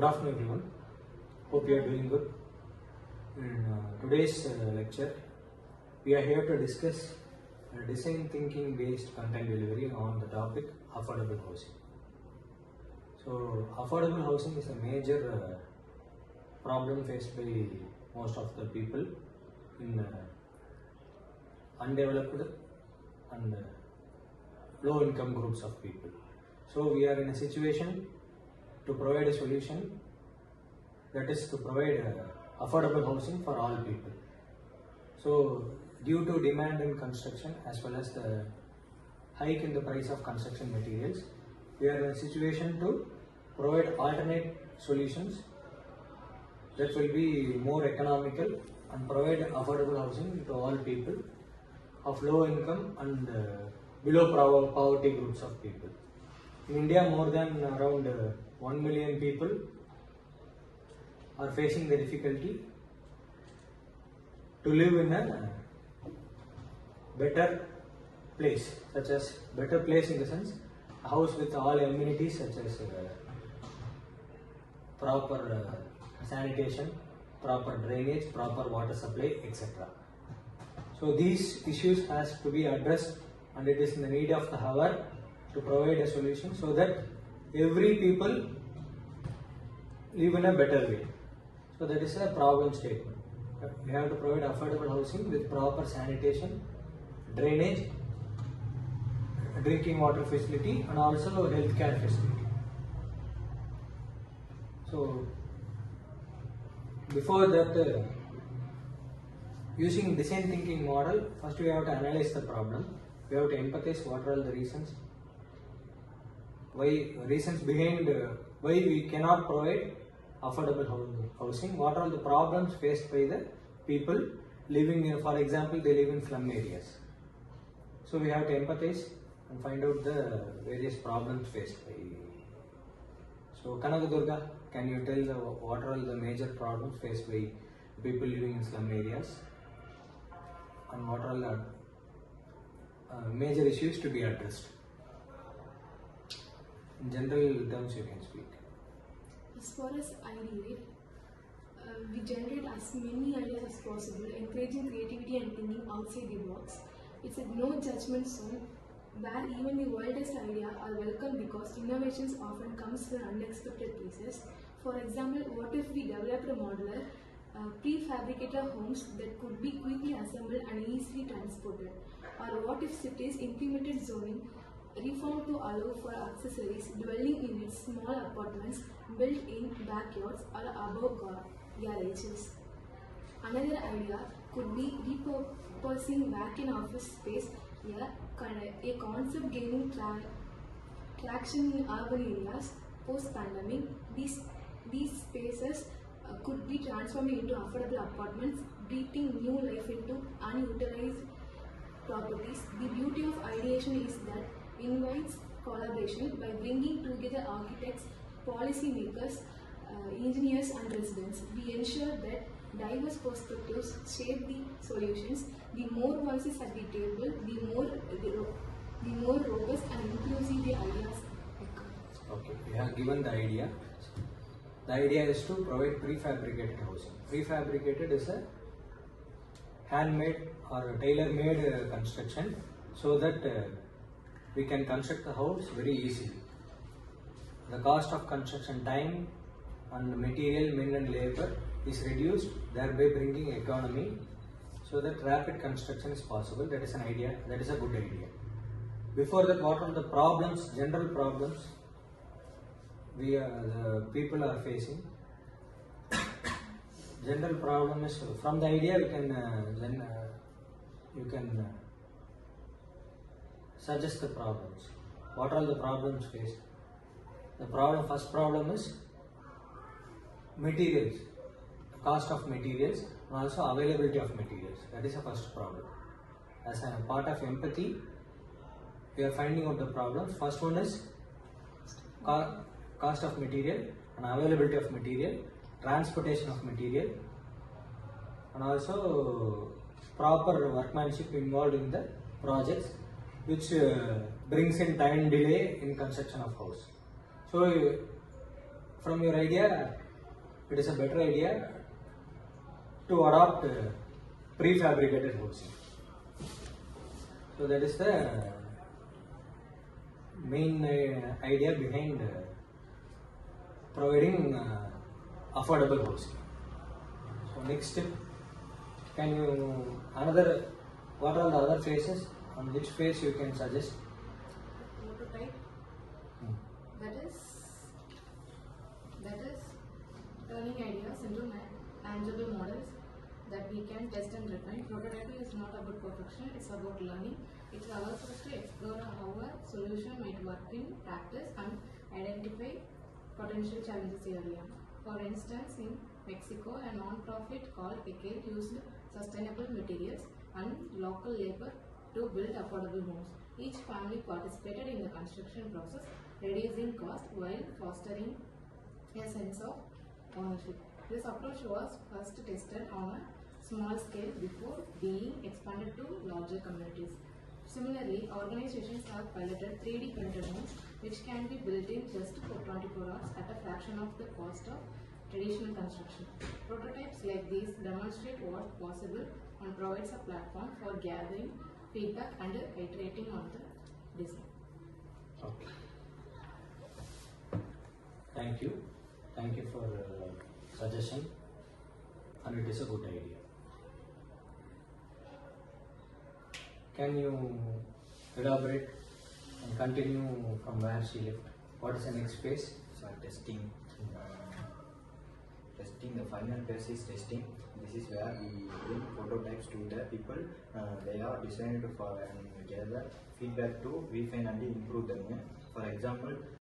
Good afternoon everyone. Hope you are doing good. In today's lecture, we are here to discuss design thinking based content delivery on the topic affordable housing. So affordable housing is a major problem faced by most of the people in undeveloped and low income groups of people. So we are in a situation to provide a solution, that is to provide affordable housing for all people. So due to demand in construction as well as the hike in the price of construction materials, we are in a situation to provide alternate solutions that will be more economical and provide affordable housing to all people of low income and below poverty groups of people. In India, more than around 1 million people are facing the difficulty to live in a better place, such as better place in the sense a house with all amenities such as proper sanitation, proper drainage, proper water supply, etc. So these issues has to be addressed, and it is in the need of the hour to provide a solution so that every people live in a better way. So that is a problem statement. We have to provide affordable housing with proper sanitation, drainage, drinking water facility, and also healthcare facility. So before that, using design thinking model, first we have to analyze the problem. We have to empathize what are all the reasons behind why we cannot provide affordable housing, what are the problems faced by the people living in, for example, they live in slum areas. So we have to empathize and find out the various problems faced by. So Kanakadurga, can you tell what are all the major problems faced by people living in slum areas and what are all the major issues to be addressed? In general terms you can speak. As far as Ideate, we generate as many ideas as possible, encouraging creativity and thinking outside the box. It's a no judgment zone where even the wildest ideas are welcome because innovations often comes from unexpected places. For example, what if we developed a modular prefabricated homes that could be quickly assembled and easily transported? Or what if cities implemented zoning reformed to allow for accessories dwelling units, small apartments built in backyards or above garages? Another idea could be repurposing vacant office space, a concept gaining traction in urban areas post-pandemic. These spaces could be transformed into affordable apartments, breathing new life into unutilized properties. The beauty of ideation is that invites collaboration by bringing together architects, policymakers, engineers and residents. We ensure that diverse perspectives shape the solutions. The more voices at the table, the more robust and inclusive the ideas become. Okay, we have given the idea. The idea is to provide prefabricated housing. Prefabricated is a handmade or tailor-made construction so that we can construct the house very easily. The cost of construction time and material, men and labor is reduced, thereby bringing economy so that rapid construction is possible. That is an idea, that is a good idea. Before that, what are the problems, general problems the people are facing? General problem is, from the idea we can you can suggest the problems. What are the problems faced? The first problem is materials, cost of materials and also availability of materials. That is the first problem. As a part of empathy, we are finding out the problems. First one is cost of material and availability of material, transportation of material, and also proper workmanship involved in the projects, which brings in time delay in construction of house. So from your idea, it is a better idea to adopt prefabricated housing. So that is the main idea behind providing affordable housing. So next step, can you what are the other phases? On which phase you can suggest? Prototype. That is turning ideas into tangible models that we can test and refine. Prototyping is not about perfection, it's about learning. It allows us to explore how a solution might work in practice and identify potential challenges early on. For instance, in Mexico, a non-profit called Ideate used sustainable materials and local labor to build affordable homes. Each family participated in the construction process, reducing cost while fostering a sense of ownership. This approach was first tested on a small scale before being expanded to larger communities. Similarly, organizations have piloted 3D printed homes which can be built in just for 24 hours at a fraction of the cost of traditional construction. Prototypes like these demonstrate what's possible and provides a platform for gathering feedback and iterating on the design. Okay. Thank you. Thank you for suggestion, and it is a good idea. Can you elaborate and continue from where she left? What is the next phase? So testing. Testing, the final phase is testing. This is where we bring prototypes to the people. They are designed for and gather feedback to refine and improve them. For example,